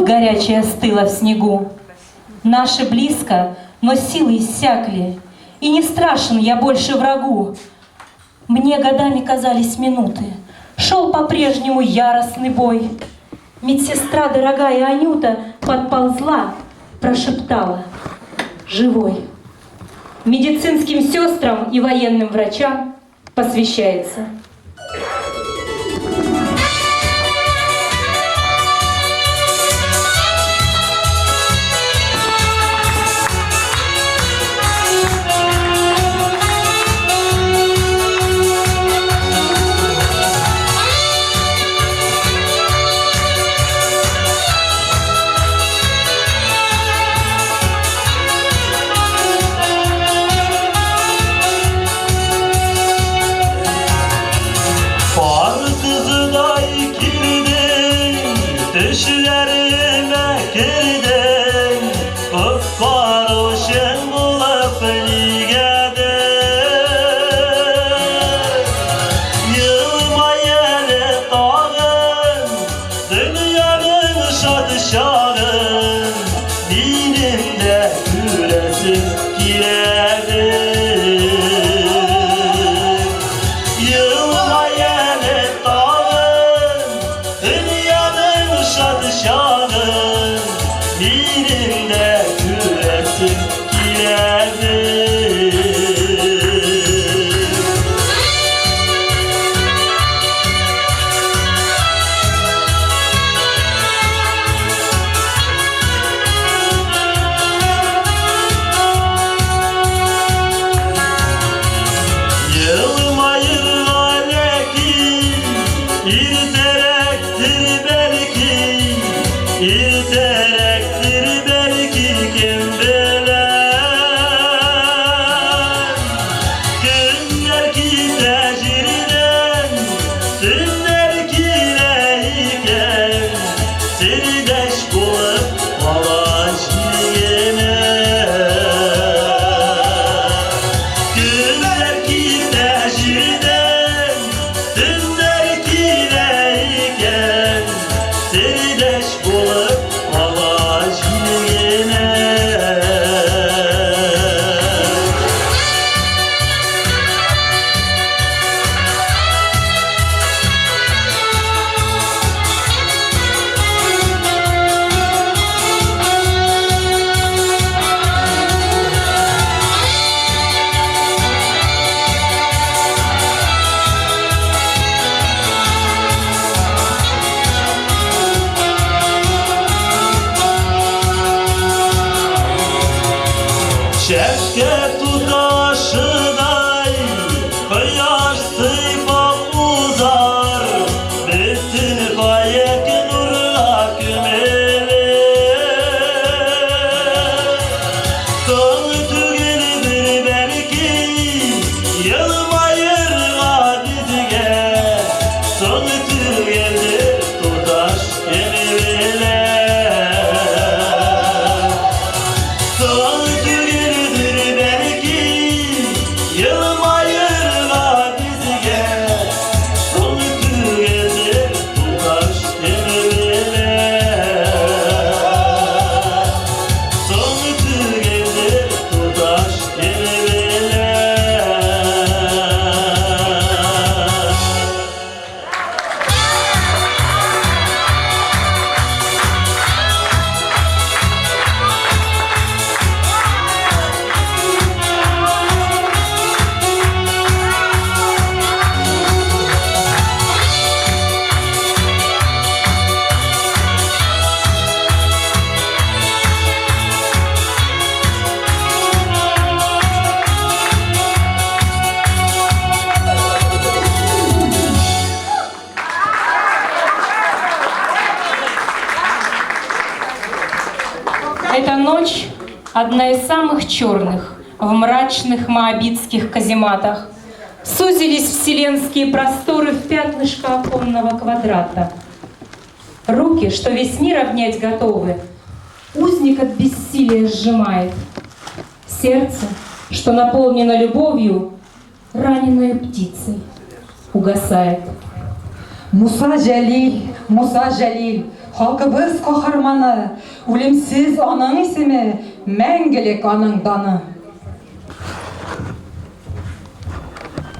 горячая стыла в снегу. Наши близко, но силы иссякли, и не страшен я больше врагу. Мне годами казались минуты, шел по-прежнему яростный бой. Медсестра дорогая Анюта подползла, прошептала: живой. Медицинским сестрам и военным врачам посвящается. Düşlerime girdin, sarhoşum bulup ligedin. Yılma yeri dağın, dünyanın şadışarın, dinimde güresin giredin. Yılma yeri dağın, dünyanın şadışanın, dinimde güresin giredin. Yılma yıllar ki, irterektir belki, irterektir belki kim bilir. Günler ki tecrüden, dünler ki reyken, sirdeş bulup alaç yine. Günler ki tecrüden, dünler ki reyken, sirdeş bulup alaç yine. Şefket tutaşıday, kıyaş sıfak uzar, bütün kayık nurla kümeli. Son tügülüdür belki, yılmayırla dizge, son tügülüdür tutaş kemiyle. Son tügülüdür belki, yılmayırla dizge, son tügülüdür tutaş kemiyle. Son tügülüdür tutaş kemiyle. Эта ночь одна из самых черных в мрачных моабитских казематах. Сузились вселенские просторы в пятнышко оконного квадрата. Руки, что весь мир обнять готовы, узник от бессилия сжимает. Сердце, что наполнено любовью, раненой птицей угасает. Муса Джалиль, Халқыбыз қаһарманы, өлемсіз анаң есімі, мәңгілік аның даны.